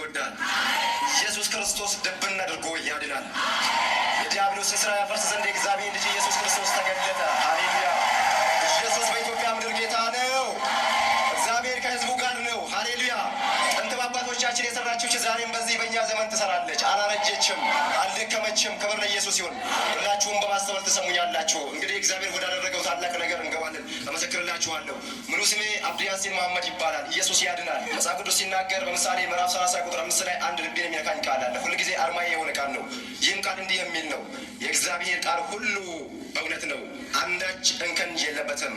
ይወዳል። ኢየሱስ ክርስቶስ ድብን አድርጎ ያድናል። የዲያብሎስን ስራ ያፈርስ ዘንድ የእግዚአብሔር ልጅ ኢየሱስ ክርስቶስ ተገለጠ። ሃሌሉያ! ኢየሱስ በኢትዮጵያ ምድር ጌታ ነው። እግዚአብሔር ከህዝቡ ጋር ነው። ሃሌሉያ! ጥንት አባቶቻችን የሰራችው ዛሬም በዚህ በእኛ ዘመን ትሰራለች። አላረጀችም፣ አልደከመችም። ክብር ለኢየሱስ ይሁን። ሁላችሁም በማስተዋል ትሰሙኛላችሁ። እንግዲህ እግዚአብሔር ወዳደረገው ታላቅ ነገር እንገባለን። እመሰክርላችኋለሁ። ሙሉ ስሜ አብዱ ያሲን መሐመድ ይባላል። ኢየሱስ ያድናል። መጽሐፍ ቅዱስ ሲናገር በምሳሌ ምዕራፍ 30 ቁጥር 5 ላይ አንድ ልቤን የሚነካኝ ቃል አለ። ሁል ጊዜ አርማዬ የሆነ ቃል ነው። ይህም ቃል እንዲህ የሚል ነው፣ የእግዚአብሔር ቃል ሁሉ እውነት ነው፣ አንዳች እንከን የለበትም።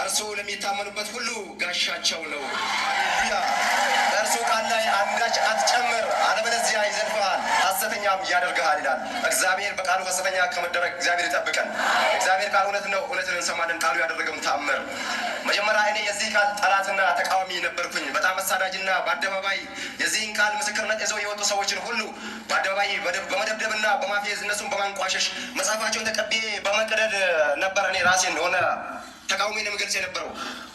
እርሱ ለሚታመኑበት ሁሉ ጋሻቸው ነው። ሃሌሉያ! በእርሱ ቃል ላይ አንዳች አትጨምር፣ አለበለዚያ ይዘልፍሃል፣ ሐሰተኛም ያደርግሃል ይላል። እግዚአብሔር በቃሉ ሐሰተኛ ከመደረግ እግዚአብሔር ይጠብቀን። እግዚአብሔር ቃል እውነት ነው፣ እውነትን እንሰማለን። ቃሉ ያደረገውን ተአምር መጀመሪያ እኔ የዚህ ቃል ጠላትና ተቃዋሚ ነበርኩኝ። በጣም አሳዳጅና በአደባባይ የዚህን ቃል ምስክርነት ይዘው የወጡ ሰዎችን ሁሉ በአደባባይ በመደብደብና በማፌዝ እነሱን በማንቋሸሽ መጽሐፋቸውን ተቀብዬ በመቅደድ ነበር እኔ ራሴን ሆነ ተቃውሞ የምገልጽ የነበረው።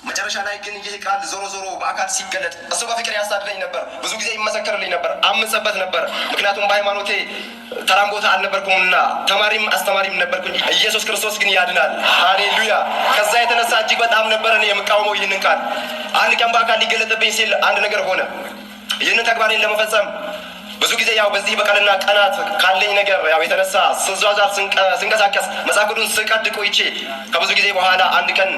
መጨረሻ ላይ ግን ይህ ቃል ዞሮ ዞሮ በአካል ሲገለጥ እሱ በፍቅር ያሳድደኝ ነበር። ብዙ ጊዜ ይመሰከርልኝ ነበር፣ አምጸበት ነበር። ምክንያቱም በሃይማኖቴ ተራም ቦታ አልነበርኩምና ተማሪም አስተማሪም ነበርኩኝ። ኢየሱስ ክርስቶስ ግን ያድናል። ሃሌሉያ! ከዛ የተነሳ እጅግ በጣም ነበር እኔ የምቃወመው ይህንን ቃል። አንድ ቀን በአካል ሊገለጥብኝ ሲል አንድ ነገር ሆነ። ይህንን ተግባሬን ለመፈጸም ብዙ ጊዜ ያው በዚህ በቀልና ቀናት ካለኝ ነገር ያው የተነሳ ስዟዟር ስንቀሳቀስ መጽሐፍ ቅዱስን ስቀድ ቆይቼ ከብዙ ጊዜ በኋላ አንድ ቀን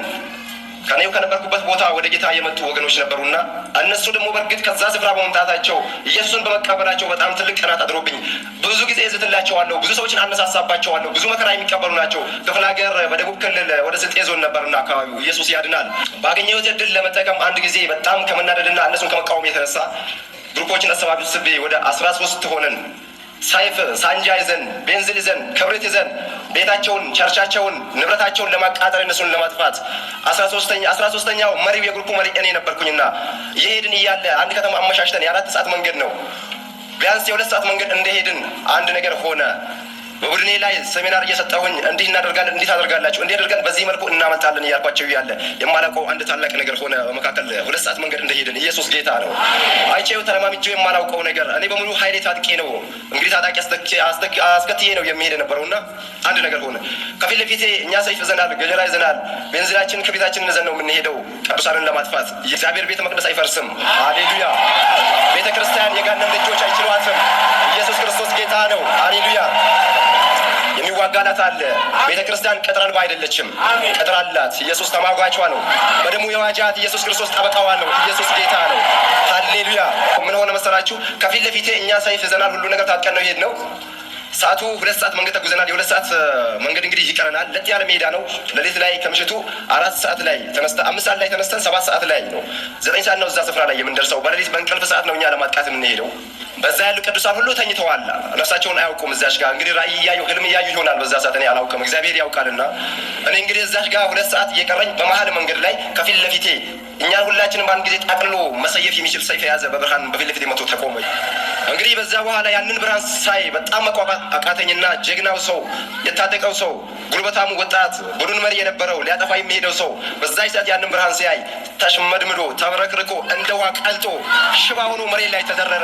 ከኔው ከነበርኩበት ቦታ ወደ ጌታ የመጡ ወገኖች ነበሩና እነሱ ደግሞ በእርግጥ ከዛ ስፍራ በመምጣታቸው ኢየሱስን በመቀበላቸው በጣም ትልቅ ቀናት አድሮብኝ ብዙ ጊዜ እዝትላቸዋለሁ፣ ብዙ ሰዎችን አነሳሳባቸዋለሁ። ብዙ መከራ የሚቀበሉ ናቸው። ክፍለ ሀገር በደቡብ ክልል ወደ ስልጤ ዞን ነበርና አካባቢው። ኢየሱስ ያድናል። ባገኘሁት ዕድል ለመጠቀም አንድ ጊዜ በጣም ከመናደድና እነሱን ከመቃወም የተነሳ ግሩፖችን አሰባስቤ ወደ 13 ሆነን ሳይፍ ሳንጃ ይዘን ቤንዚል ይዘን ክብሪት ይዘን ቤታቸውን፣ ቸርቻቸውን፣ ንብረታቸውን ለማቃጠል እነሱን ለማጥፋት 13ኛው መሪው የግሩፑ መሪ እኔ ነበርኩኝና እየሄድን እያለ አንድ ከተማ አመሻሽተን የ4 ሰዓት መንገድ ነው። ቢያንስ የ2 ሰዓት መንገድ እንደሄድን አንድ ነገር ሆነ። በቡድኔ ላይ ሴሚናር እየሰጠሁኝ እንዲህ እናደርጋለን፣ እንዲህ ታደርጋላችሁ፣ እንዲህ አድርገን በዚህ መልኩ እናመልጣለን እያልኳቸው ያለ የማላውቀው አንድ ታላቅ ነገር ሆነ። በመካከል 2 ሰዓት መንገድ እንደሄድን ኢየሱስ ጌታ ነው። አይቼው ተለማምቼው የማላውቀው ነገር እኔ በሙሉ ኃይሌ ታጥቄ ነው እንግዲህ ታጣቂ አስከትዬ ነው የሚሄድ የነበረውና አንድ ነገር ሆነ። ከፊት ለፊቴ እኛ ሰይፍ ይዘናል፣ ገጀራ ይዘናል፣ ቤንዚናችን ክብሪታችንን ይዘን ነው የምንሄደው ቅዱሳንን ለማጥፋት። የእግዚአብሔር ቤተ መቅደስ አይፈርስም። ሃሌሉያ! ቤተ ክርስቲያን የጋነም ልጆች አይችሏትም። ኢየሱስ ክርስቶስ ጌታ ነው። ሃሌሉያ! የሚዋጋላት አለ። ቤተ ክርስቲያን ቅጥር አልባ አይደለችም፣ ቅጥር አላት። ኢየሱስ ተማጓቿ ነው። በደሙ የዋጃት ኢየሱስ ክርስቶስ ጠበቃዋ ነው። ኢየሱስ ጌታ ነው። ሃሌሉያ! ምን ሆነ መሰላችሁ? ከፊት ለፊቴ እኛ ሰይፍ ይዘናል፣ ሁሉ ነገር ታጥቀን ነው የሄድነው። ሰዓቱ 2 ሰዓት መንገድ ተጉዘናል። የ2 ሰዓት መንገድ እንግዲህ ይቀረናል። ለጥ ያለ ሜዳ ነው። ሌሊት ላይ ከምሽቱ 4 ሰዓት ላይ ተነስተን 5 ሰዓት ላይ ተነስተን 7 ሰዓት ላይ ነው 9 ሰዓት ነው እዛ ስፍራ ላይ የምንደርሰው። በሌሊት በእንቅልፍ ሰዓት ነው እኛ ለማጥቃት የምንሄደው። በዛ ያሉ ቅዱሳን ሁሉ ተኝተዋል፣ ነፍሳቸውን አያውቁም። እዛሽ ጋር እንግዲህ ራእይ እያዩ ህልም እያዩ ይሆናል። በዛ ሰዓት እኔ አላውቅም፣ እግዚአብሔር ያውቃልና እኔ እንግዲህ እዛሽ ጋር 2 ሰዓት እየቀረኝ በመሀል መንገድ ላይ ከፊት ለፊቴ እኛን ሁላችንም በአንድ ጊዜ ጠቅልሎ መሰየፍ የሚችል ሰይፍ የያዘ በብርሃን በፊት ለፊቴ መጥቶ ተቆመ። እንግዲህ በዛ በኋላ ያንን ብርሃን ሳይ በጣም መቋቋም አቃተኝና ጀግናው ሰው፣ የታጠቀው ሰው፣ ጉልበታሙ ወጣት ቡድን መሪ የነበረው ሊያጠፋ የሚሄደው ሰው በዛች ሰዓት ያንን ብርሃን ሲያይ ተሽመድምዶ ተብረክርኮ እንደ ውሃ ቀልጦ ሽባ ሆኖ መሬት ላይ ተዘረረ።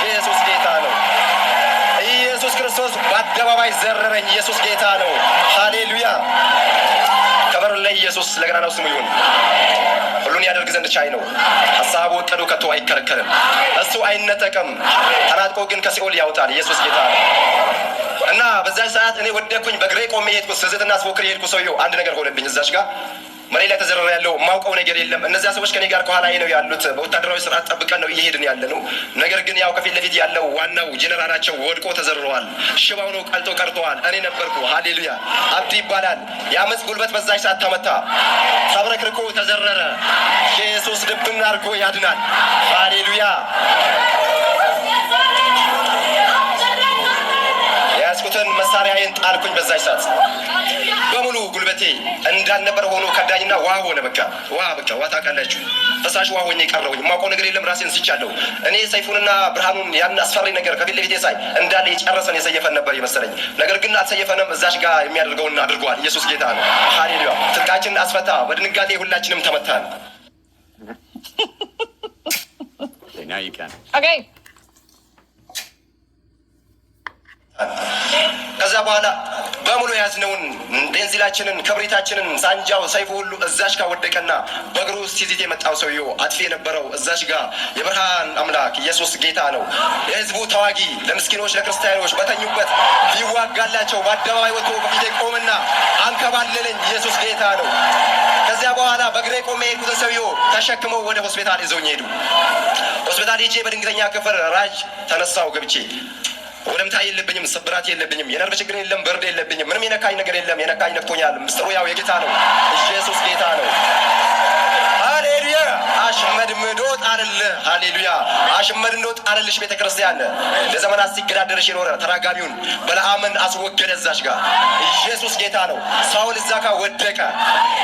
ኢየሱስ ጌታ ነው። ኢየሱስ ክርስቶስ በአደባባይ ዘረረኝ። ኢየሱስ ጌታ ነው። ሃሌሉያ! ከበር ላይ ኢየሱስ ለገናናው ስሙ ይሁን። ሁሉን ያደርግ ዘንድ ቻይ ነው። ሐሳቡ ወቀዱ ከቶ አይከለከልም። እሱ አይነጠቅም። ተናጥቆ ግን ከሲኦል ያወጣል። ኢየሱስ ጌታ ነው። እና በዛ ሰዓት እኔ ወደኩኝ፣ በግሬ ቆሜ ሄድኩ። ስዝትና ስፎክር ሄድኩ። ሰውየው አንድ ነገር ሆነብኝ። እዛች ጋር መሬት ላይ ተዘረረ ያለው የማውቀው ነገር የለም። እነዚያ ሰዎች ከኔ ጋር ከኋላዬ ነው ያሉት። በወታደራዊ ስርዓት ጠብቀን ነው እየሄድን ያለ ነው። ነገር ግን ያው ከፊት ለፊት ያለው ዋናው ጄኔራላቸው ወድቆ ተዘርረዋል። ሽባው ነው ቀልጦ ቀርተዋል። እኔ ነበርኩ። ሃሌሉያ! አብዲ ይባላል። የአመፅ ጉልበት በዛች ሰዓት ተመታ፣ ተብረክርኮ ተዘረረ። ኢየሱስ ልብን አድርጎ ያድናል። ሃሌሉያ! የያዝኩትን መሳሪያዬን ጣልኩኝ። በዛች ሰዓት በሙሉ ጉልበቴ እንዳልነበር ሆኖ ከዳኝና ውሃ ሆነ። በቃ ውሃ ታውቃላችሁ፣ ፈሳሽ ውሃ ሆኜ ቀረሁኝ። የማውቀው ነገር የለም። ራሴን ስቻለሁ። እኔ ሰይፉንና ብርሃኑን ያን አስፈሪ ነገር ከፊት ለፊቴ ሳይ እንዳለ የጨረሰን የሰየፈን ነበር የመሰለኝ። ነገር ግን አልሰየፈንም። እዛሽ ጋር የሚያደርገውን አድርጓል። ኢየሱስ ጌታ ነው። ሃሌሉያ! ትጥቃችንን አስፈታ። በድንጋጤ ሁላችንም ተመታን። Okay. ከዛ በኋላ በሙሉ ያዝነውን ቤንዚላችንን ክብሪታችንን ሳንጃው ሰይፉ ሁሉ እዛሽ ጋር ወደቀና በእግሩ ሲዚት የመጣው ሰውዬው አጥፊ የነበረው እዛሽ ጋር የብርሃን አምላክ ኢየሱስ ጌታ ነው። የህዝቡ ተዋጊ ለምስኪኖች ለክርስቲያኖች በተኙበት ሊዋጋላቸው በአደባባይ ወጥቶ በፊቴ ቆምና አንከባለለኝ። ኢየሱስ ጌታ ነው። ከዚያ በኋላ በእግሬ ቆሜ የሄድኩትን ሰውዬው ተሸክመው ወደ ሆስፒታል ይዘውኝ ሄዱ። ሆስፒታል ሄጄ በድንገተኛ ክፍል ራጅ ተነሳው ገብቼ ወለምታ የለብኝም፣ ስብራት የለብኝም፣ የነርቭ ችግር የለም፣ በርድ የለብኝም፣ ምንም የነካኝ ነገር የለም። የነካኝ ነክቶኛል። ምስጢሩ ያው የጌታ ነው። ኢየሱስ ጌታ ነው። ሃሌሉያ። አሽመድምዶ ጣልልህ። ሃሌሉያ። አሽመድምዶ ጣልልሽ ቤተክርስቲያን ለዘመናት ሲገዳደርሽ የኖረ ተራጋሚውን በለዓምን አስወገደ እዛሽ ጋር። ኢየሱስ ጌታ ነው። ሳውል እዛ ጋር ወደቀ።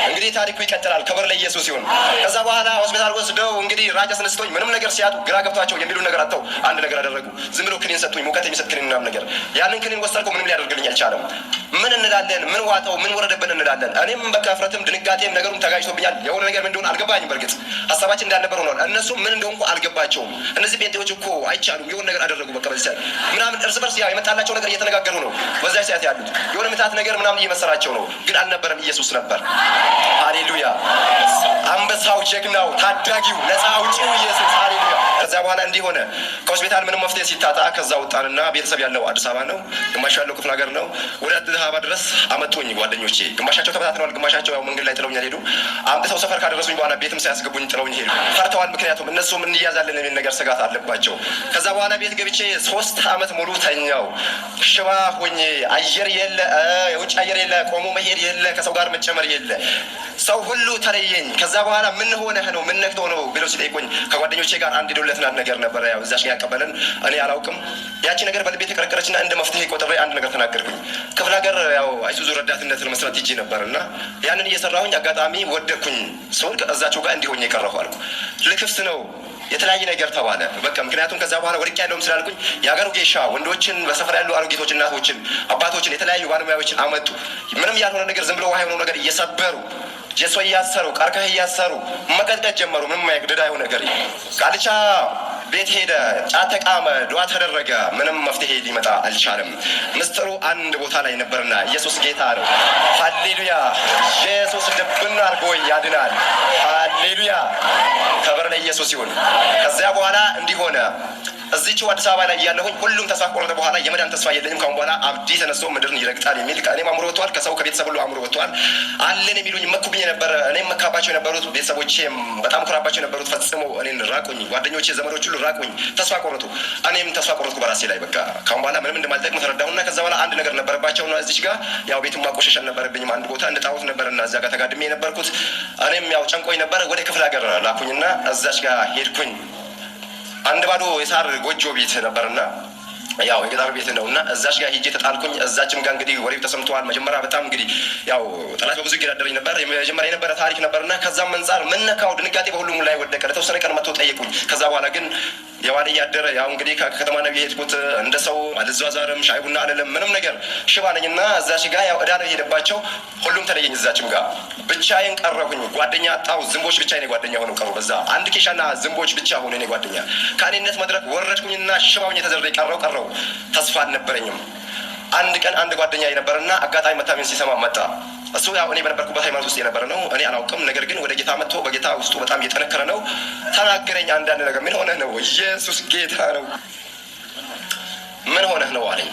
እንግዲህ ታሪኩ ይቀጥላል። ክብር ለኢየሱስ ይሁን። ከዛ በኋላ ሆስፒታል ወስደው እንግዲህ ራጃ አስነስቶኝ ምንም ነገር ሲያጡ ግራ ገብቷቸው የሚሉ ነገር አጥተው አንድ ነገር አደረጉ። ዝም ብሎ ክኒን ሰጡኝ፣ ሙቀት የሚሰጥ ክኒን ምናምን ነገር። ያንን ክኒን ወሰድከው ምንም ሊያደርግልኝ አልቻለም። ምን እንላለን? ምን ዋጠው? ምን ወረደብን እንላለን። እኔም በቃ እፍረትም ድንጋጤም ነገሩም ተጋጅቶብኛል። የሆነ ነገር ምን እንደሆነ አልገባኝም። በእርግጥ ሀሳባችን እንዳልነበር ሆኗል። እነሱም ምን እንደሆንኩ አልገባቸውም። እነዚህ ጴንጤዎች እኮ አይቻሉም፣ የሆነ ነገር አደረጉ። በቃ በዚህ ሰዓት ምናምን እርስ በርስ ያው የመጣላቸው ነገር እየተነጋገሩ ነው። በዛ ሰዓት ያሉት የሆነ ምታት ነገር ምናምን እየመሰላቸው ነው፣ ግን አልነበረም። ኢየሱስ ነበር። ሃሌሉያ። አንበሳው፣ ጀግናው፣ ታዳጊው፣ ነፃ አውጪው ኢየሱስ። ሃሌሉያ። ከዛ በኋላ እንዲህ ሆነ። ከሆስፒታል ምንም መፍትሄ ሲታጣ ከዛ ወጣንና ቤተሰብ ያለው አዲስ አበባ ነው፣ ግማሽ ያለው ክፍለ ሀገር ነው። ወደ አዲስ አበባ ድረስ አመጡኝ ጓደኞቼ። ግማሻቸው ተበታትነዋል፣ ግማሻቸው ያው መንገድ ላይ ጥለውኝ ሄዱ። አምጥተው ሰፈር ካደረሱኝ በኋላ ቤትም ሳያስገቡኝ ጥለውኝ ሄዱ። ፈርተዋል። ምክንያቱም እነሱም እንያዛለን የሚል ነገር ስጋት አለባቸው። ከዛ በኋላ ቤት ገብቼ 3 ዓመት ሙሉ ተኛው። ሽባ ሆኜ አየር የለ፣ የውጭ አየር የለ፣ ቆሞ መሄድ የለ፣ ከሰው ጋር መጨመር የለ። ሰው ሁሉ ተለየኝ። ከዛ በኋላ ምን ሆነህ ነው? ምን ነክቶ ነው ብለው ሲጠይቁኝ ከጓደኞቼ ጋር አንድ ደውለትናት ነገር ነበረ። ያው እዛሽ ያቀበለን እኔ አላውቅም። ያቺ ነገር በልቤ ተከረከረችና እንደ መፍትሄ ቆጥሬ አንድ ነገር ተናገርኩኝ። ክፍለ ሀገር ያው አይሱዙ ረዳትነት ለመስራት ሂጄ ነበርና ያንን እየሰራሁኝ አጋጣሚ ወደኩኝ። ሰው እዛቸው ጋር እንዲሆኝ የቀረሁ አልኩ። ልክፍት ነው የተለያየ ነገር ተባለ። በቃ ምክንያቱም ከዛ በኋላ ወድቄ ያለውም ስላልኩኝ የሀገሩ ጌሻ ወንዶችን በሰፈር ያሉ አሮጊቶች፣ እናቶችን፣ አባቶችን የተለያዩ ባለሙያዎችን አመጡ። ምንም ያልሆነ ነገር ዝም ብሎ ውሃ የሆነው ነገር እየሰበሩ ጀሶ እያሰሩ ቀርከህ እያሰሩ መቀጥቀጥ ጀመሩ። ምንም ማይግደዳ የሆነ ነገር ቃልቻ ቤት ሄደ፣ ጫት ተቃመ፣ ዱዓ ተደረገ። ምንም መፍትሄ ሊመጣ አልቻለም። ምስጢሩ አንድ ቦታ ላይ ነበርና ኢየሱስ ጌታ ነው። ሃሌሉያ። ኢየሱስ ልብን አድርጎ ያድናል። ሃሌሉያ። ክብር ለኢየሱስ ይሁን። ከዚያ በኋላ እንዲህ ሆነ። እዚችው አዲስ አበባ ላይ እያለሁኝ ሁሉም ተስፋ ቆረጠ። በኋላ የመዳን ተስፋ የለኝም ካሁን በኋላ አብዲ ተነስቶ ምድርን ይረግጣል የሚል እኔም አእምሮ ወጥቷል። ከሰው ከቤተሰብ ሁሉ አእምሮ ወጥቷል። አለን የሚሉኝ መኩብኝ ነበረ። እኔም መካባቸው የነበሩት ቤተሰቦቼም በጣም ኩራባቸው የነበሩት ፈጽሞ እኔን ራቁኝ። ጓደኞቼ፣ ዘመዶች ሁሉ ራቁኝ። ተስፋ ቆረጡ። እኔም ተስፋ ቆረጥኩ በራሴ ላይ። በቃ ካሁን በኋላ ምንም እንደማልጠቅም ተረዳሁና ከዛ በኋላ አንድ ነገር ነበረባቸውና እዚች ጋር ያው ቤቱን ማቆሸሽ አልነበረብኝም። አንድ ቦታ እንደ ጣዖት ነበርና እዛ ጋር ተጋድሜ የነበርኩት እኔም ያው ጨንቆኝ ነበረ። ወደ ክፍለ ሀገር ላኩኝና እዛች ጋር ሄድኩኝ። አንድ ባዶ የሳር ጎጆ ቤት ነበርና ያው የገጠር ቤት ነውና እዛች ጋር ሄጄ ተጣልኩኝ። እዛችም ጋር እንግዲህ ወሬው ተሰምተዋል። መጀመሪያ በጣም እንግዲህ ያው ጠላት በብዙ ይገዳደረኝ ነበር። የመጀመሪያ የነበረ ታሪክ ነበርና ከዛም አንፃር ምን ነካው ድንጋጤ በሁሉም ላይ ወደቀ። ለተወሰነ ቀን መጥተው ጠየቁኝ። ከዛ በኋላ ግን የዋለ እያደረ ያው እንግዲህ ከከተማ ነው የሄድኩት። እንደ ሰው አልዟዟርም፣ ሻይ ቡና አልልም፣ ምንም ነገር ሽባ ነኝና እዛች ጋር ያው እዳ ነው የሄደባቸው። ሁሉም ተለየኝ። እዛችም ጋር ብቻዬን ቀረሁኝ። ጓደኛ አጣሁ። ዝንቦች ብቻ የኔ ጓደኛ ሆነው ቀሩ። በዛ አንድ ኬሻና ዝንቦች ብቻ ሆነ የኔ ጓደኛ። ከእኔነት መድረክ ወረድኩኝና ሽባውኝ የተዘረኝ ቀረው። ተስፋ አልነበረኝም። አንድ ቀን አንድ ጓደኛ የነበረና አጋጣሚ መታመን ሲሰማ መጣ። እሱ ያው እኔ በነበርኩበት ሃይማኖት ውስጥ የነበረ ነው። እኔ አላውቅም። ነገር ግን ወደ ጌታ መጥቶ በጌታ ውስጡ በጣም እየጠነከረ ነው። ተናገረኝ። አንዳንድ ነገር ምን ሆነህ ነው? ኢየሱስ ጌታ ነው። ምን ሆነህ ነው አለኝ።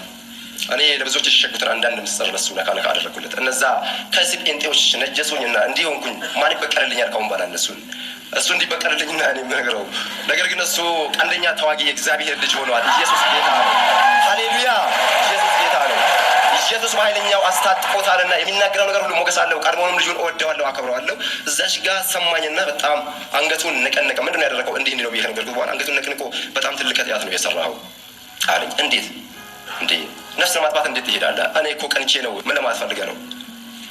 እኔ ለብዙዎች የተሸሸጉትን አንዳንድ ምስጢር ለሱ ነካ አደረጉለት። እነዛ ከዚህ ጴንጤዎች ነጀሱኝና እንዲሆንኩኝ ማን ይበቀልልኛል? ካሁን በኋላ እሱ እንዲበቀልልኝና እኔ የምነግረው ነገር ግን እሱ ቀንደኛ ተዋጊ የእግዚአብሔር ልጅ ሆኗል። ኢየሱስ ጌታ ነው። ሃሌሉያ። ኢየሱስ ጌታ ነው። ኢየሱስ በኃይለኛው አስታጥቆታልና የሚናገረው ነገር ሁሉ ሞገስ አለው። ቀድሞውንም ልጁን እወደዋለሁ፣ አከብረዋለሁ። እዛች ጋር ሰማኝና በጣም አንገቱን ነቀነቀ። ምንድን ነው ያደረገው? እንዲህ ነው ብዬ ነገርኩት። በኋላ አንገቱን ነቅንቆ በጣም ትልቅ ኃጢአት ነው የሰራኸው አለኝ። እንዴት እንዴ? ነፍስ ለማጥፋት እንዴት ትሄዳለህ? እኔ እኮ ቀንቼ ነው። ምን ለማለት ፈልገህ ነው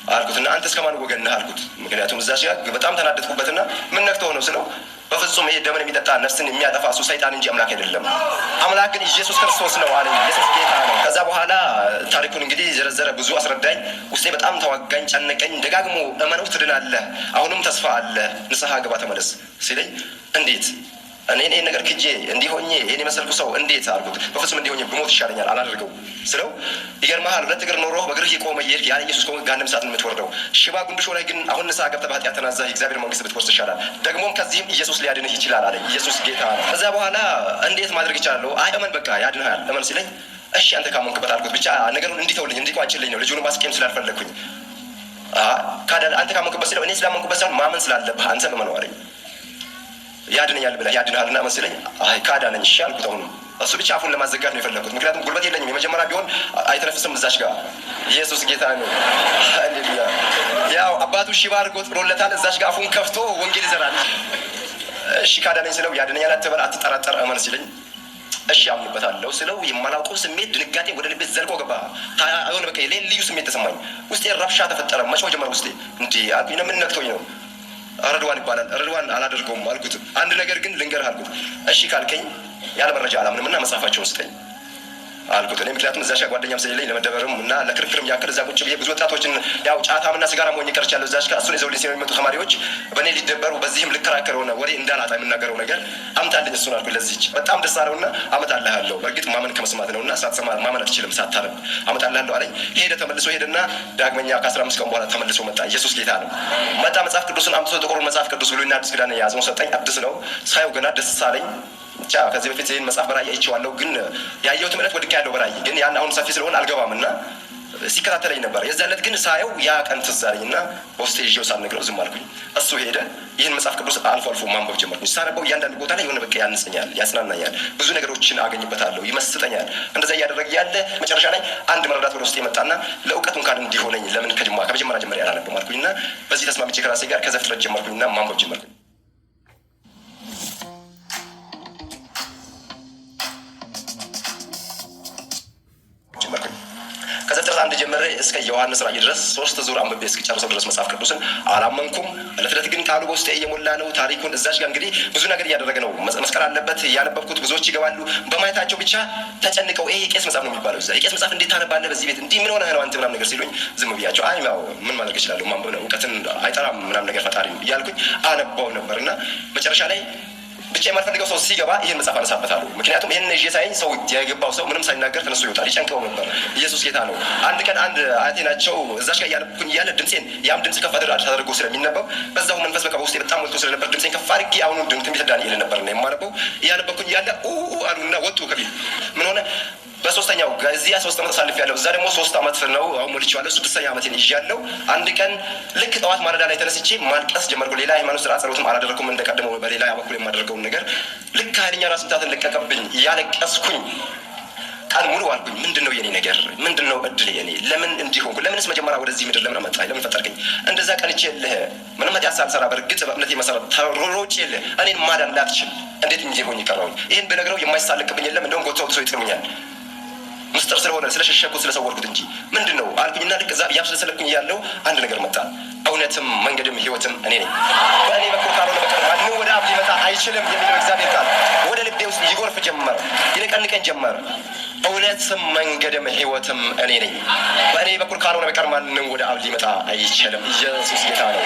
አልኩትና አንተ እስከማን ወገን ነህ አልኩት። ምክንያቱም እዛች ጋር በጣም ተናደድኩበትና ምን ነክተው ነው ስለው በፍጹም ይሄ ደምን የሚጠጣ ነፍስን የሚያጠፋ እሱ ሰይጣን እንጂ አምላክ አይደለም። አምላክ ግን ኢየሱስ ክርስቶስ ነው አለኝ። ኢየሱስ ጌታ ነው። ከዛ በኋላ ታሪኩን እንግዲህ ዘረዘረ፣ ብዙ አስረዳኝ። ውስጤ በጣም ተዋጋኝ፣ ጨነቀኝ። ደጋግሞ እመነው ትድናለህ፣ አሁንም ተስፋ አለ፣ ንስሐ ግባ፣ ተመለስ ሲለኝ እንዴት እኔ ነገር ክጄ እንዲሆኜ ይሄን የመሰልኩ ሰው እንዴት አልኩት። በፍጹም እንዲሆኜ ብሞት ይሻለኛል አላደርገው ስለው ይገርምሃል 2 እግር ኖሮ በእግርህ የቆመ ይሄድ ያ ኢየሱስ ቆመ ገሃነመ እሳትን የምትወርደው ሽባ ጉንድሾ ላይ ግን አሁን ንስሐ ገብተህ በኃጢአት ተናዘህ እግዚአብሔር መንግስት ብትወርስ ይሻላል። ደግሞም ከዚህም ኢየሱስ ሊያድንህ ይችላል አለኝ። ኢየሱስ ጌታ ነው። ከዛ በኋላ እንዴት ማድረግ ይችላለሁ? አይ እመን በቃ ያድንሃል እመን ሲለኝ እሺ አንተ ካመንክበት አልኩት። ብቻ ነገሩን እንዲተውልኝ እንዲቋጭልኝ ነው። ልጁን ማስቀየም ስላልፈለግኩኝ አንተ ካመንክበት ሲለው እኔ ስላመንኩበት ሳይሆን ማመን ስላለብህ አንተ እመነው አለኝ። ያድነኛል ብለህ ያድንሃልና መሰለኝ። አይ ካዳነኝ እሺ አልኩት። አሁንም እሱ ብቻ አፉን ለማዘጋት ነው የፈለኩት፣ ምክንያቱም ጉልበት የለኝም። የመጀመሪያ ቢሆን አይተነፍስም እዛች ጋር። ኢየሱስ ጌታ ነው። ሃሌሉያ። ያው አባቱ ሽባ አድርጎ ጥሎለታል። እዛች ጋር አፉን ከፍቶ ወንጌል ይዘራል። እሺ ካዳነኝ ስለው ያድነኛል አትበል አትጠራጠር እመን ሲለኝ እሺ አምንበታለሁ ስለው የማላውቀው ስሜት ድንጋጤ ወደ ልቤ ዘልቆ ገባ። ታየው በቃ ልዩ ስሜት ተሰማኝ። ውስጤ ረብሻ ተፈጠረ። መቼው ጀመረ ውስጤ እንዴ አልኩኝ። ምን ነክቶኝ ነው? ረድዋን ይባላል። ረድዋን አላደርገውም አልኩት። አንድ ነገር ግን ልንገርህ አልኩት። እሺ ካልከኝ ያለ መረጃ አላምንምና መጽሐፋቸውን ስጠኝ አልኩት። እኔ ምክንያቱም እዛሻ ጓደኛም ስለሌለኝ ለመደበርም እና ለክርክርም ያክል እዛ ቁጭ ብዬ ብዙ ወጣቶችን ያው ጫታምና ስጋራ መሆን ይቀርቻለሁ። እዛሽ ጋር እሱን ይዘውልኝ የሚመጡ ተማሪዎች በእኔ ሊደበሩ በዚህም ልከራከር ሆነ ወሬ እንዳላጣ የምናገረው ነገር አምጣልኝ እሱን አልኩኝ። ለዚች በጣም ደስ አለውና አመጣልሃለሁ። በእርግጥ ማመን ከመስማት ነውና ሳትሰማ ማመን አትችልም ሳታረብ አመጣልሃለሁ አለኝ። ሄደ ተመልሶ ሄደና ዳግመኛ ከ15 ቀን በኋላ ተመልሶ መጣ። ኢየሱስ ጌታ ነው። መጣ መጽሐፍ ቅዱስን አምጥቶ ጥቁሩን መጽሐፍ ቅዱስ ብሎና አዲስ ኪዳን የያዘውን ሰጠኝ። አዲስ ነው ሳየው ገና ደስ አለኝ። ብቻ ከዚህ በፊት ይህን መጽሐፍ በራእይ አይቼዋለሁ፣ ግን ያየሁት እምነት ወድቄ ያለው በራእይ ግን ያን አሁን ሰፊ ስለሆነ አልገባም እና ሲከታተለኝ ነበር። የዛን ዕለት ግን ሳየው ያ ቀን ትዝ አለኝ እና በውስጤ ይዤው ሳልነግረው ዝም አልኩኝ። እሱ ሄደ። ይህን መጽሐፍ ቅዱስ አልፎ አልፎ ማንበብ ጀመርኩኝ። ሳነበው እያንዳንዱ ቦታ ላይ የሆነ በቃ ያንጸኛል፣ ያጽናናኛል፣ ብዙ ነገሮችን አገኝበታለሁ፣ ይመስጠኛል። እንደዛ እያደረገ ያለ መጨረሻ ላይ አንድ መረዳት ወደ ውስጤ የመጣና ለእውቀቱ እንኳን እንዲሆነኝ ለምን ከመጀመሪያ ጀምሬ አላነበብም አልኩኝ እና በዚህ ተስማምቼ ከራሴ ጋር ከዘፍጥረት ጀመርኩኝና ማንበብ ጀመርኩኝ። ከዘፍጥረት 1 ጀምሬ እስከ ዮሐንስ ራእይ ድረስ 3 ዙር አንብቤ እስኪጨርሰው ድረስ መጽሐፍ ቅዱስን አላመንኩም። እለት ግን ቃሉ በውስጤ እየሞላ ነው። ታሪኩን እዛች ጋር እንግዲህ ብዙ ነገር እያደረገ ነው። መስቀል አለበት ያነበብኩት። ብዙዎች ይገባሉ በማየታቸው ብቻ ተጨንቀው ይሄ የቄስ መጽሐፍ ነው የሚባለው። እዛ የቄስ መጽሐፍ እንዴት ታነባለህ በዚህ ቤት እንዲህ ምን ሆነህ ነው አንተ ምናምን ነገር ሲሉኝ ዝም ብያቸው አይ ያው ምን ማድረግ እችላለሁ ማንበብ ነው እውቀትን አይጠራም ምናምን ነገር ፈጣሪ እያልኩኝ አነባው ነበርና መጨረሻ ላይ ብቻ የማልፈልገው ሰው ሲገባ ይህን መጽሐፍ አነሳበታለሁ። ምክንያቱም ይህን ይዤ ሳይኝ ሰው የገባው ሰው ምንም ሳይናገር ተነስቶ ይወጣል። ይጨንቀው ነበር። ኢየሱስ ጌታ ነው። አንድ ቀን አንድ አያቴ ናቸው እዛች ጋር እያነበብኩኝ እያለ ድምፄን ያም ድምፅ ከፍ ተደርጎ ስለሚነበብ በዛው መንፈስ በቃ በውስጤ በጣም ሞልቶ ስለነበር ድምፄን ከፍ አድርጌ አሁኑ ትንቢተ ዳንኤል ነበር እና የማነበው እያነበብኩኝ እያለ አሉና ወጡ ከቤት ምን ሆነ በሶስተኛው እዚያ 3 ዓመት አሳልፍ ያለው እዛ ደግሞ 3 ዓመት ነው አሁን ሞልቼዋለሁ። 6ኛ ዓመቴን ይዣለሁ። አንድ ቀን ልክ ጠዋት ማለዳ ላይ ተነስቼ ማልቀስ ጀመርኩ። ሌላ ሃይማኖት ስርዓት ጸሎትም አላደረኩም እንደቀደመው በሌላ በኩል የማደርገውን ነገር ልክ ኃይለኛ ራስ ምታትን ለቀቀብኝ። እያለቀስኩኝ ቀን ሙሉ አልኩኝ ምንድነው የኔ ነገር? ምንድነው እድል የኔ? ለምን እንዲሆንኩ? ለምንስ መጀመሪያ ወደዚህ ምድር ለምን አመጣኝ? ለምን ፈጠርከኝ? እንደዛ ቀንቼ የለህ ምንም ኃጢአት ሳልሰራ በእርግጥ በእምነቴ መሰረት ተሮጬ የለህ እኔን ማዳን ላትችል እንዴት እንጂ ሆኜ ቀረሁኝ። ይህን ብነግረው የማይሳለቅብኝ የለም። እንደውም ጎትተው ሰው ይጥሩኛል ምስጢር ስለሆነ ስለሸሸኩት ስለሰወርኩት እንጂ ምንድነው አልኩኝና ልክ እዛ እያብሰለሰለኩኝ ያለው አንድ ነገር መጣ። እውነትም መንገድም ህይወትም እኔ ነኝ፣ በእኔ በኩል ካልሆነ በቀር ማንም ወደ አብ ሊመጣ አይችልም የሚለው እግዚአብሔር ቃል ወደ ልቤ ውስጥ ይጎርፍ ጀመረ፣ ይነቀንቀኝ ጀመረ። እውነትም መንገድም ህይወትም እኔ ነኝ፣ በእኔ በኩል ካልሆነ በቀር ማንም ወደ አብ ሊመጣ አይችልም። ኢየሱስ ጌታ ነው።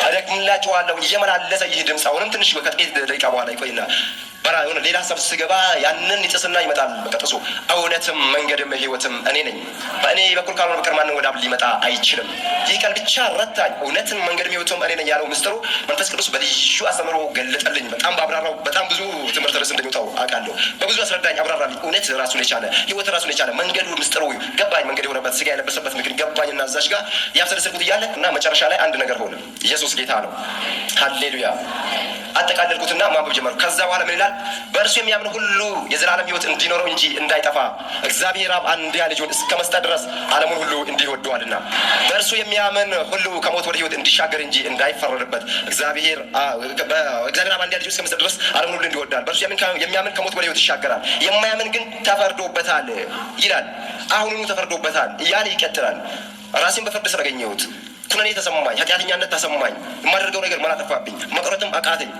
እደግምላችኋለሁ እየመላለሰ ይህ ድምፅ አሁንም ትንሽ ከጥቂት ደቂቃ በኋላ ይቆይና የሆነ ሌላ ሀሳብ ስገባ ያንን ይጥስና ይመጣል በቀጥሶ እውነትም መንገድም ህይወትም እኔ ነኝ፣ በእኔ በኩል ካልሆነ በቀር ማንም ወደ አብ ሊመጣ አይችልም። ይህ ቃል ብቻ ረታኝ። እውነትም መንገድም ህይወትም እኔ ነኝ ያለው ምስጢሩ መንፈስ ቅዱስ በልዩ አስተምሮ ገለጠልኝ። በጣም በአብራራው በጣም ብዙ ትምህርት ርዕስ እንደሚወጣው አውቃለሁ። በብዙ አስረዳኝ፣ አብራራልኝ። እውነት ራሱን የቻለ ህይወት ራሱን የቻለ መንገዱ ምስጢሩ ገባኝ። መንገድ የሆነበት ስጋ የለበሰበት ምክንያት ገባኝና እዛች ጋር ያብሰለሰልኩት እያለ እና መጨረሻ ላይ አንድ ነገር ሆነ። ኢየሱስ ጌታ ነው። ሃሌሉያ። አጠቃለልኩትና ማንበብ ጀመርኩ። ከዛ በኋላ ምን ይላል? በእርሱ የሚያምን ሁሉ የዘላለም ህይወት እንዲኖረው እንጂ እንዳይጠፋ እግዚአብሔር አብ አንድያ ልጁን እስከ መስጠት ድረስ ዓለሙን ሁሉ እንዲህ ወዶአልና። በእርሱ የሚያምን ሁሉ ከሞት ወደ ህይወት እንዲሻገር እንጂ እንዳይፈረድበት እግዚአብሔር አብ አንድያ ልጁን እስከ መስጠት ድረስ ዓለሙን ሁሉ እንዲህ ወዶአል። በእርሱ የሚያምን ከሞት ወደ ህይወት ይሻገራል፣ የማያምን ግን ተፈርዶበታል ይላል። አሁኑኑ ተፈርዶበታል እያለ ይቀጥላል። ራሴን በፍርድ ስላገኘሁት ኩነኔ ተሰማኝ፣ ኃጢአተኛነት ተሰማኝ። የማደርገው ነገር ምን አጠፋብኝ? መቅረትም አቃተኝ።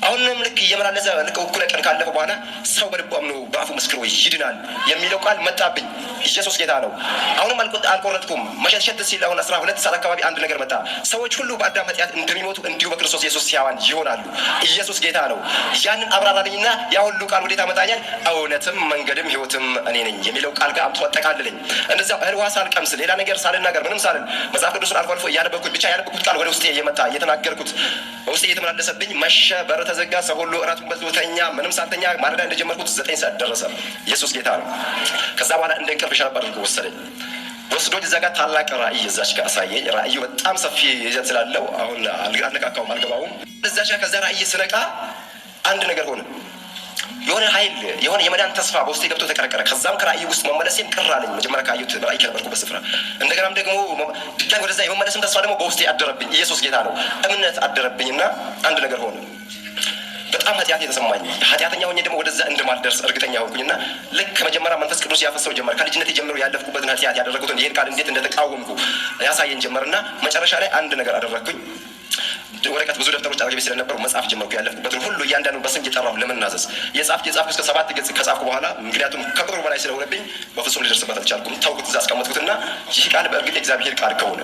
አሁንም ልክ እየመላለሰ ልክ እኩለ ቀን ካለፈ በኋላ ሰው በልቡ አምኖ በአፉ መስክሮ ይድናል የሚለው ቃል መጣብኝ። ኢየሱስ ጌታ ነው። አሁንም አልቆረጥኩም። መሸትሸት ሲል አሁን 12 ሰዓት አካባቢ አንድ ነገር መጣ። ሰዎች ሁሉ በአዳም ኃጢአት እንደሚሞቱ እንዲሁ በክርስቶስ ኢየሱስ ሕያዋን ይሆናሉ። ኢየሱስ ጌታ ነው። ያንን አብራራልኝና ያ ሁሉ ቃል ወዴት አመጣኛል? እውነትም መንገድም ሕይወትም እኔ ነኝ የሚለው ቃል ጋር አምጥቶ አጠቃልለኝ። እንደዛ እህል ውሃ ሳልቀምስ ሌላ ነገር ሳልናገር ምንም ሳልን መጽሐፍ ቅዱስን አልፎ አልፎ እያነበብኩት ብቻ ያነበብኩት ቃል ወደ ውስጤ እየመጣ እየተናገርኩት ውስጤ እየተመላለሰብኝ መሸ፣ በር ተዘጋ፣ ሰው ሁሉ እራቱን በልቶ ተኛ። ምንም ሳልተኛ ማለዳ እንደጀመርኩት 9 ሰዓት ደረሰ። ኢየሱስ ጌታ ነው። ከዛ በኋላ እንደ እንቅልፍ ሸለብ አድርጎ ወሰደኝ። ወስዶኝ እዛ ጋር ታላቅ ራእይ እዛች ጋር አሳየኝ። ራእዩ በጣም ሰፊ ይዘት ስላለው አሁን አልነካካውም፣ አልገባውም። እዛች ጋር ከዛ ራእይ ስነቃ አንድ ነገር ሆነ። የሆነ ኃይል የሆነ የመዳን ተስፋ በውስጤ ገብቶ ተቀረቀረ። ከዛም ከራእይ ውስጥ መመለሴም ቅር አለኝ። መጀመሪያ ካየሁት ራእይ ከነበርኩበት ስፍራ እንደገናም ደግሞ ድጋሚ ወደዛ የመመለስም ተስፋ ደግሞ በውስጤ አደረብኝ። ኢየሱስ ጌታ ነው። እምነት አደረብኝና አንድ ነገር ሆነ። በጣም ኃጢአት የተሰማኝ ኃጢአተኛ ሆኜ ደግሞ ወደዛ እንደማልደርስ እርግጠኛ ሆንኩኝና ልክ መጀመሪያ መንፈስ ቅዱስ ያፈሰው ጀመር። ከልጅነት ጀምሮ ያለፍኩበትን ኃጢአት ያደረጉትን ይህን ቃል እንዴት እንደተቃወምኩ ያሳየን ጀመርና መጨረሻ ላይ አንድ ነገር አደረግኩኝ። ወረቀት ብዙ ደብተሮች አጠገቤ ስለነበሩ መጽሐፍ ጀመርኩ። ያለፍኩበትን ሁሉ እያንዳንዱ በስም እየጠራሁ ለመናዘዝ የጻፍኩ እስከ 7 ገጽ ከጻፍኩ በኋላ ምክንያቱም ከቁጥሩ በላይ ስለሆነብኝ በፍጹም ልደርስበት አልቻልኩም። ተውኩት፣ እዛ አስቀመጥኩትና ይህ ቃል በእርግጥ የእግዚአብሔር ቃል ከሆነ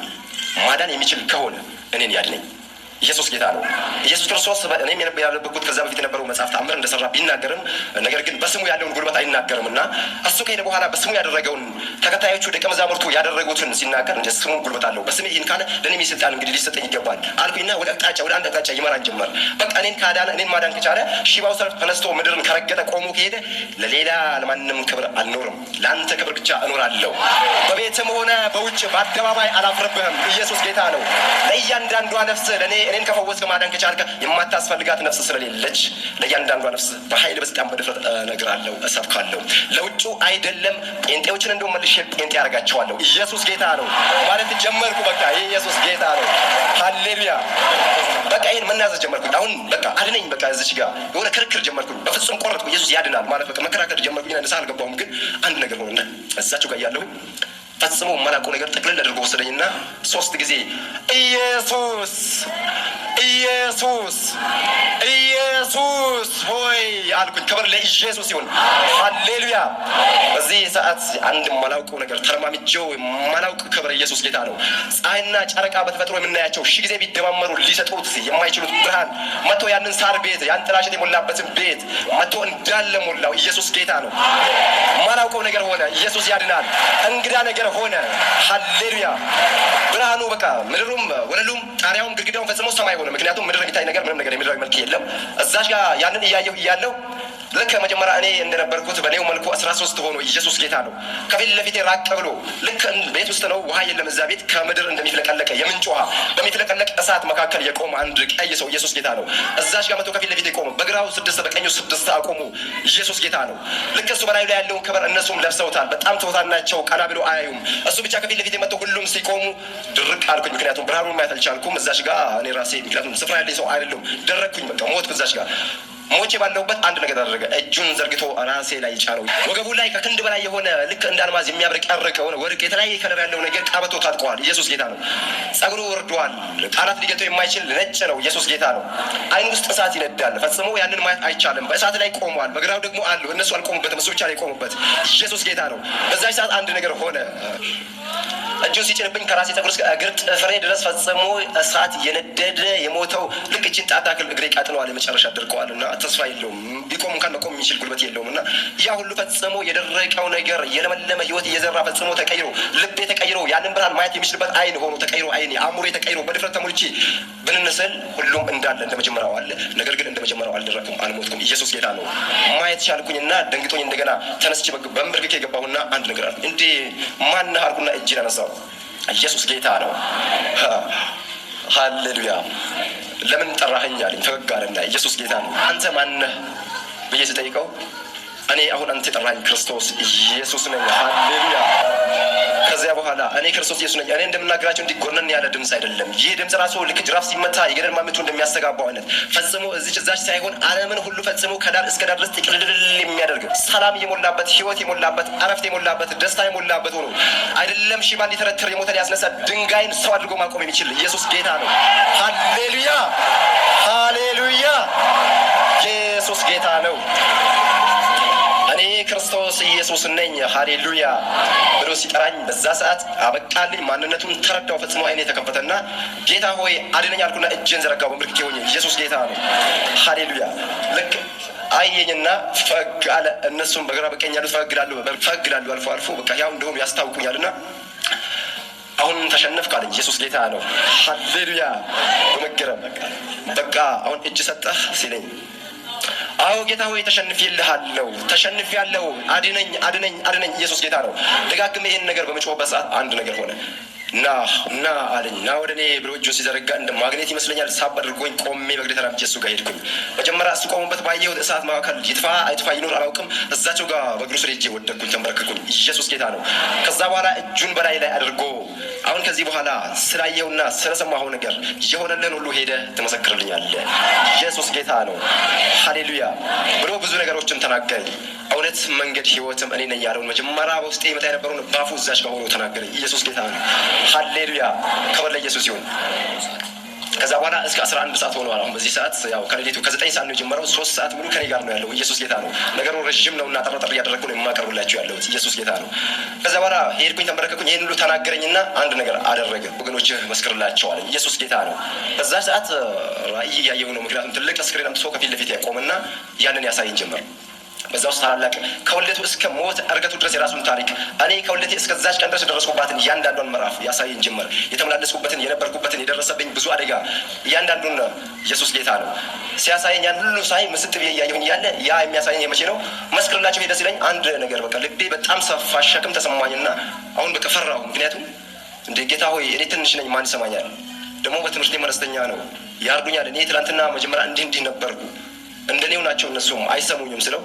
ማዳን የሚችል ከሆነ እኔን ያድነኝ። ኢየሱስ ጌታ ነው። ኢየሱስ ክርስቶስ እኔም ያነበብኩት ከዛ በፊት የነበረው መጽሐፍ ተአምር እንደሰራ ቢናገርም ነገር ግን በስሙ ያለውን ጉልበት አይናገርም እና እሱ ከሄደ በኋላ በስሙ ያደረገውን ተከታዮቹ ደቀ መዛሙርቱ ያደረጉትን ሲናገር እንደ ስሙ ጉልበት አለው። በስሜ ይህን ካለ ለእኔም ስልጣን እንግዲህ ሊሰጠኝ ይገባል አልኩኝና ወደ አንድ አቅጣጫ ይመራን ጀመር። በቃ እኔን ካዳነ እኔን ማዳን ከቻለ ሺባው ሰልፍ ተነስቶ ምድርን ከረገጠ ቆሞ ከሄደ ለሌላ ለማንም ክብር አልኖርም፣ ለአንተ ክብር ብቻ እኖራለሁ። በቤትም ሆነ በውጭ በአደባባይ አላፍርብህም። ኢየሱስ ጌታ ነው። ለእያንዳንዷ ነፍስ እኔን ከፈወስክ ማዳን ከቻልክ የማታስፈልጋት ነፍስ ስለሌለች ለእያንዳንዷ ነፍስ በኃይል በስልጣን በድፍረት እነግራለሁ፣ እሰብካለሁ። ለውጩ አይደለም ጴንጤዎችን እንደውም መልሼ ጴንጤ ያደርጋቸዋለሁ። ኢየሱስ ጌታ ነው ማለት ጀመርኩ። በቃ ኢየሱስ ጌታ ነው። ሃሌሉያ። በቃ ይሄን መናዘዝ ጀመርኩኝ። አሁን በቃ አድነኝ። በቃ እዚች ጋር የሆነ ክርክር ጀመርኩኝ። በፍጹም ቆረጥኩ። ኢየሱስ ያድናል ማለት በቃ መከራከር ጀመርኩኝ። ንስሐ አልገባሁም፣ ግን አንድ ነገር ሆነና እዛችሁ ጋር ያለሁ ፈጽሞ የማላውቀው ነገር ጠቅልል አድርጎ ወሰደኝና 3 ጊዜ ኢየሱስ ኢየሱስ ኢየሱስ ሆይ አልኩኝ። ክብር ለኢየሱስ ይሁን። ሃሌሉያ። በዚህ ሰዓት አንድ የማላውቀው ነገር ተረማምጄው የማላውቅ ክብር ኢየሱስ ጌታ ነው። ፀሐይና ጨረቃ በተፈጥሮ የምናያቸው 1000 ጊዜ ቢደማመሩ ሊሰጡት የማይችሉት ብርሃን መጥቶ ያንን ሳር ቤት ያን ጥላሸት የሞላበትን ቤት መጥቶ እንዳለ ሞላው። ኢየሱስ ጌታ ነው። የማላውቀው ነገር ሆነ። ኢየሱስ ያድናል። እንግዳ ነገር ሆነ። ሃሌሉያ። ብርሃኑ በቃ ምድሩም ወለሉም ጣሪያውም ግድግዳውም ፈጽሞ ሰማይ ሆነ። ምክንያቱም ምድር የሚታይ ነገር ምንም ነገር የምድራዊ መልክ የለም። እዛሽ ጋር ያንን እያየሁ እያለሁ ልክ መጀመሪያ እኔ እንደነበርኩት በኔው መልኩ 13 ሆኖ ኢየሱስ ጌታ ነው። ከፊት ለፊቴ ራቅ ብሎ ልክ ቤት ውስጥ ነው፣ ውሃ የለም እዛ ቤት። ከምድር እንደሚፍለቀለቀ የምንጭ ውሃ በሚፍለቀለቅ እሳት መካከል የቆመ አንድ ቀይ ሰው ኢየሱስ ጌታ ነው። እዛሽ ጋር መቶ ከፊት ለፊቴ ቆመ። በግራው 6 በቀኙ 6 አቆሙ። ኢየሱስ ጌታ ነው። ልክ እሱ በላዩ ላይ ያለውን ክብር እነሱም ለብሰውታል። በጣም ትሑታን ናቸው። ቀና ብሎ አያዩም። እሱ ብቻ ከፊት ለፊቴ መጥቶ ሁሉም ሲቆሙ ድርቅ አልኩኝ። ምክንያቱም ብርሃኑን ማየት አልቻልኩም። እዛሽ ጋር እኔ ራሴ ምክንያቱም ስፍራ ያለኝ ሰው አይደለም። ደረቅኩኝ። በቃ ሞትኩ። እዛሽ ጋር ሞቼ ባለሁበት አንድ ነገር አደረገ። እጁን ዘርግቶ ራሴ ላይ ጫነው። ወገቡ ላይ ከክንድ በላይ የሆነ ልክ እንደ አልማዝ የሚያብረቀርቅ የሆነ ወርቅ የተለያየ ከለር ያለው ነገር ቀበቶ ታጥቀዋል። ኢየሱስ ጌታ ነው። ጸጉሩ ወርዷል። ቃላት ሊገልጠው የማይችል ነጭ ነው። ኢየሱስ ጌታ ነው። አይን ውስጥ እሳት ይነዳል። ፈጽሞ ያንን ማየት አይቻልም። በእሳት ላይ ቆሟል። በግራው ደግሞ አሉ። እነሱ አልቆሙበትም፣ እሱ ብቻ ላይ ቆሙበት። ኢየሱስ ጌታ ነው። በዛች ሰዓት አንድ ነገር ሆነ። እጁን ሲጭንብኝ ከራሴ ጸጉር እስከ እግር ጥፍሬ ድረስ ፈጽሞ እሳት የነደደ የሞተው ልክ እችን ጣት ያክል እግሬ ቃጥለዋል። የመጨረሻ አድርገዋል እና ተስፋ የለውም። ቢቆም እንኳን መቆም የሚችል ጉልበት የለውም እና ያ ሁሉ ፈጽሞ የደረቀው ነገር የለመለመ ህይወት እየዘራ ፈጽሞ ተቀይሮ ልቤ ተቀይሮ ያንን ብርሃን ማየት የሚችልበት አይን ሆኖ ተቀይሮ አይኔ አእምሮዬ ተቀይሮ በድፍረት ተሞልቼ ብንንስል ሁሉም እንዳለ እንደመጀመሪያው አለ። ነገር ግን እንደመጀመሪያው አልደረኩም፣ አልሞትኩም። ኢየሱስ ጌታ ነው። ማየት ቻልኩኝና ደንግጦኝ እንደገና ተነስቼ በንብርክኬ የገባሁና አንድ ነገር አልኩኝ። እንዴ ማነህ አልኩና እጄን አነሳሁ። ኢየሱስ ጌታ ነው። ሃሌሉያ። ለምን ጠራኸኝ አለኝ። ፈገግ አለና ኢየሱስ ጌታ ነው። አንተ ማነህ ብዬ ስጠይቀው እኔ አሁን አንተ ጠራኝ ክርስቶስ ኢየሱስ ነኝ። ሃሌሉያ። ከዚያ በኋላ እኔ ክርስቶስ ኢየሱስ ነኝ። እኔ እንደምናገራቸው እንዲጎነን ያለ ድምፅ አይደለም። ይህ ድምፅ ራሱ ልክ ጅራፍ ሲመታ የገደል ማሚቱ እንደሚያስተጋባው አይነት ፈጽሞ እዚች እዛች ሳይሆን ዓለምን ሁሉ ፈጽሞ ከዳር እስከ ዳር ድረስ ጥቅልል የሚያደርግ ሰላም የሞላበት ሕይወት የሞላበት እረፍት የሞላበት ደስታ የሞላበት ሆኖ አይደለም ሽባ ሊተረትር የሞተን ያስነሳ ድንጋይን ሰው አድርጎ ማቆም የሚችል ኢየሱስ ጌታ ነው። ሃሌሉያ ሃሌሉያ። ኢየሱስ ጌታ ነው። እኔ ክርስቶስ ኢየሱስ ነኝ ሃሌሉያ ብሎ ሲጠራኝ በዛ ሰዓት አበቃልኝ። ማንነቱን ተረዳው ፈጽሞ። አይኔ ተከፈተና ጌታ ሆይ አድነኝ አልኩና እጄን ዘረጋው በምልክቴ ሆኜ። ኢየሱስ ጌታ ነው ሃሌሉያ። ልክ አየኝና ፈግ አለ። እነሱም በግራ በቀኝ ያሉት ፈግ ይላሉ አልፎ አልፎ በቃ ያው እንደሆኑ ያስታውቁኛልና አሁን ተሸነፍክ አለኝ። ኢየሱስ ጌታ ነው ሃሌሉያ። በመገረም በቃ አሁን እጅ ሰጠህ ሲለኝ አዎ ጌታ ሆይ ተሸንፌያለሁ፣ አድነኝ። ኢየሱስ ጌታ ነው። ደጋግሜ ይህን ነገር በመጮህበት ሰዓት አንድ ነገር ሆነ። ና አለኝ። ና ወደ እኔ ብሎ እጁን ሲዘረጋ እንደ ማግኔት ይመስለኛል ሳብ አድርጎኝ ቆሜ በእግሬ ተራምጄ እሱ ጋር ሄድኩኝ። መጀመሪያ እሱ ቆሙበት ባየሁት እሳት መካከል ይጥፋ አይጥፋ ይኖር አላውቅም፣ እዛቸው ጋር በእግሩ ስር ሄጄ ወደቅኩኝ፣ ተንበረከኩኝ። ኢየሱስ ጌታ ነው። ከዛ በኋላ እጁን በላይ ላይ አድርጎ አሁን ከዚህ በኋላ ስላየውና ስለሰማኸው ነገር የሆነልን ሁሉ ሄደህ ትመሰክርልኛለህ። ኢየሱስ ጌታ ነው ሃሌሉያ ብሎ ብዙ ነገሮችን ተናገረኝ። እውነት መንገድ ህይወትም እኔ ነኝ ያለውን መጀመሪያ በውስጤ ይመጣ የነበረውን ባፉ እዛች ጋር ሆኖ ተናገረኝ። ኢየሱስ ጌታ ነው ሃሌሉያ። ክብር ለኢየሱስ ይሁን። ከዛ በኋላ እስከ 11 ሰዓት ሆኗል። አሁን በዚህ ሰዓት ያው ከሌሊቱ ከ9 ሰዓት ነው የጀመረው። 3 ሰዓት ሙሉ ከኔ ጋር ነው ያለው። ኢየሱስ ጌታ ነው። ነገሩ ረጅም ነው እና ጠርጠር እያደረግኩ ነው የማቀርብላችሁ ያለሁት። ኢየሱስ ጌታ ነው። ከዛ በኋላ ሄድኩኝ፣ ተንበረከኩኝ። ይህን ሁሉ ተናገረኝና አንድ ነገር አደረገ። ወገኖችህ መስክርላቸው አለኝ። ኢየሱስ ጌታ ነው። በዛ ሰዓት ራእይ እያየሁ ነው። ምክንያቱም ትልቅ ስክሪን አምጥቶ ከፊት ለፊት ያቆምና ያንን ያሳየኝ ጀመር። በዛ ውስጥ ታላላቅ ከወልደቱ እስከ ሞት እርገቱ ድረስ የራሱን ታሪክ እኔ ከወልደቴ እስከዛች ቀን ድረስ የደረስኩባትን እያንዳንዷን ምዕራፍ ያሳየኝ ጀመር። የተመላለስኩበትን የነበርኩበትን የደረሰብኝ ብዙ አደጋ እያንዳንዱን ኢየሱስ ጌታ ነው ሲያሳየኝ ያን ሁሉ ሳይ ምስጥ ብዬ እያየሁኝ እያለ ያ የሚያሳየኝ የመቼ ነው? መስክርላቸው ሄደ ሲለኝ አንድ ነገር በቃ ልቤ በጣም ሰፋ፣ ሸክም ተሰማኝና አሁን በቃ ፈራሁ። ምክንያቱም እንደ ጌታ ሆይ እኔ ትንሽ ነኝ፣ ማን ይሰማኛል? ደግሞ በትምህርቴ መለስተኛ ነው፣ ያርዱኛል። እኔ ትናንትና መጀመሪያ እንዲህ ነበርኩ፣ እንደኔው ናቸው እነሱም አይሰሙኝም ስለው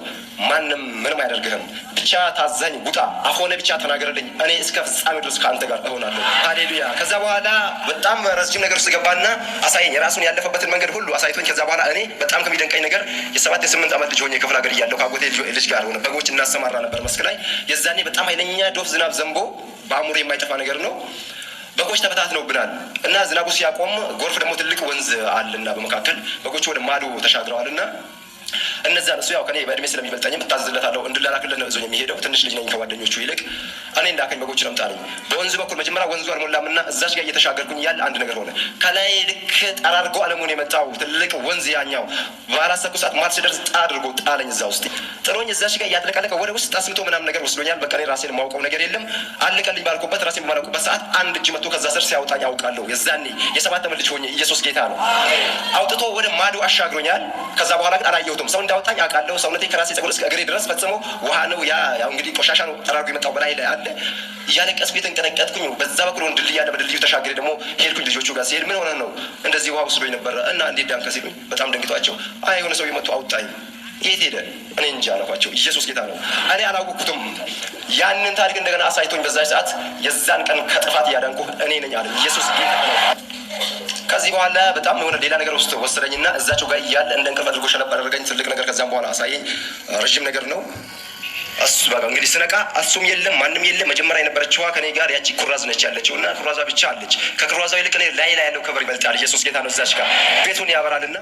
ማንም ምንም አያደርግህም፣ ብቻ ታዛኝ ውጣ፣ አፎነ ብቻ ተናገረልኝ፣ እኔ እስከ ፍጻሜ ድረስ ከአንተ ጋር እሆናለሁ። ሃሌሉያ። ከዛ በኋላ በጣም ረጅም ነገር ውስጥ ገባና አሳየኝ፣ የራሱን ያለፈበትን መንገድ ሁሉ አሳይቶኝ። ከዛ በኋላ እኔ በጣም ከሚደንቀኝ ነገር የ7 የ8 ዓመት ልጅ ሆኜ ክፍለ ሀገር እያለሁ ከአጎቴ ልጅ ጋር ሆነ በጎች እናሰማራ ነበር መስክ ላይ። የዛኔ በጣም ኃይለኛ ዶፍ ዝናብ ዘንቦ በአእምሮ የማይጠፋ ነገር ነው። በጎች ተበታትነውብናል እና ዝናቡ ሲያቆም ጎርፍ ደግሞ ትልቅ ወንዝ አለና በመካከል በጎቹ ወደ ማዶ ተሻግረዋልና እነዛ እሱ ያው ከኔ በእድሜ ስለሚበልጠኝም እታዘዝለታለሁ እንድላላክለት ነው እዞኝ የሚሄደው። ትንሽ ልጅ ነኝ ከጓደኞቹ ይልቅ። እኔ እንዳከኝ በጎች ነው ምጣለኝ። በወንዝ በኩል መጀመሪያ ወንዙ አልሞላምና እዛች ጋር እየተሻገርኩኝ ያለ አንድ ነገር ሆነ። ከላይ ልክ ጠራርጎ አለሙን የመጣው ትልቅ ወንዝ ያኛው ባላሰብኩ ሰዓት ማት ሲደርስ አድርጎ ጣለኝ። እዛ ውስጥ ጥሎኝ እዛች ጋር እያጥለቀለቀ ወደ ውስጥ አስምቶ ምናምን ነገር ወስዶኛል። በቃ እኔ ራሴን የማውቀው ነገር የለም። አልቀልኝ ባልኩበት ራሴን በማላውቅበት ሰዓት አንድ እጅ መጥቶ ከዛ ስር ሲያወጣኝ አውቃለሁ። የዛኔ የ7 ዓመት ልጅ ሆኜ ኢየሱስ ጌታ ነው አውጥቶ ወደ ማዶ አሻግሮኛል። ከዛ በኋላ ግን አላየሁትም። ሰው እንዳወጣኝ አውቃለሁ። ሰውነቴ ከራሴ ፀጉር እስከ እግሬ ድረስ ፈጽሞ ውሃ ነው። ያው እንግዲህ ቆሻሻ ነው ጠራርጎ የመጣው በላይ ላይ አለ። እያለቀስኩ የተንቀጠቀጥኩኝ በዛ በኩል ድልድይ አለ። በድልድዩ ተሻግሬ ደግሞ ሄድኩኝ። ልጆቹ ጋር ሲሄድ ምን ሆነ ነው እንደዚህ ውሃ ወስዶኝ ነበረ እና እንዴት ዳንከ ሲሉኝ በጣም ደንግጧቸው አይ የሆነ ሰው የመጡ አውጣኝ። የት ሄደ? እኔ እንጃ አልኳቸው። ኢየሱስ ጌታ ነው። እኔ አላወቅኩትም። ያንን ታሪክ እንደገና አሳይቶኝ በዛች ሰዓት የዛን ቀን ከጥፋት እያዳንኩ እኔ ነኝ አለ። ኢየሱስ ጌታ ነው። ከዚህ በኋላ በጣም የሆነ ሌላ ነገር ውስጥ ወሰደኝና እዛቸው ጋር እያለ እንደ እንቅልፍ አድርጎ ሸለብ አደረገኝ። ትልቅ ነገር ከዛም በኋላ አሳየኝ። ረዥም ነገር ነው። እሱ በቃ እንግዲህ ስነቃ እሱም የለም ማንም የለም። መጀመሪያ የነበረችዋ ከኔ ጋር ያቺ ኩራዝ ነች ያለችው እና ኩራዟ ብቻ አለች። ከኩራዟ ይልቅ እኔ ላይ ያለው ክብር ይበልጣል። ኢየሱስ ጌታ ነው። እዛች ጋር ቤቱን ያበራልና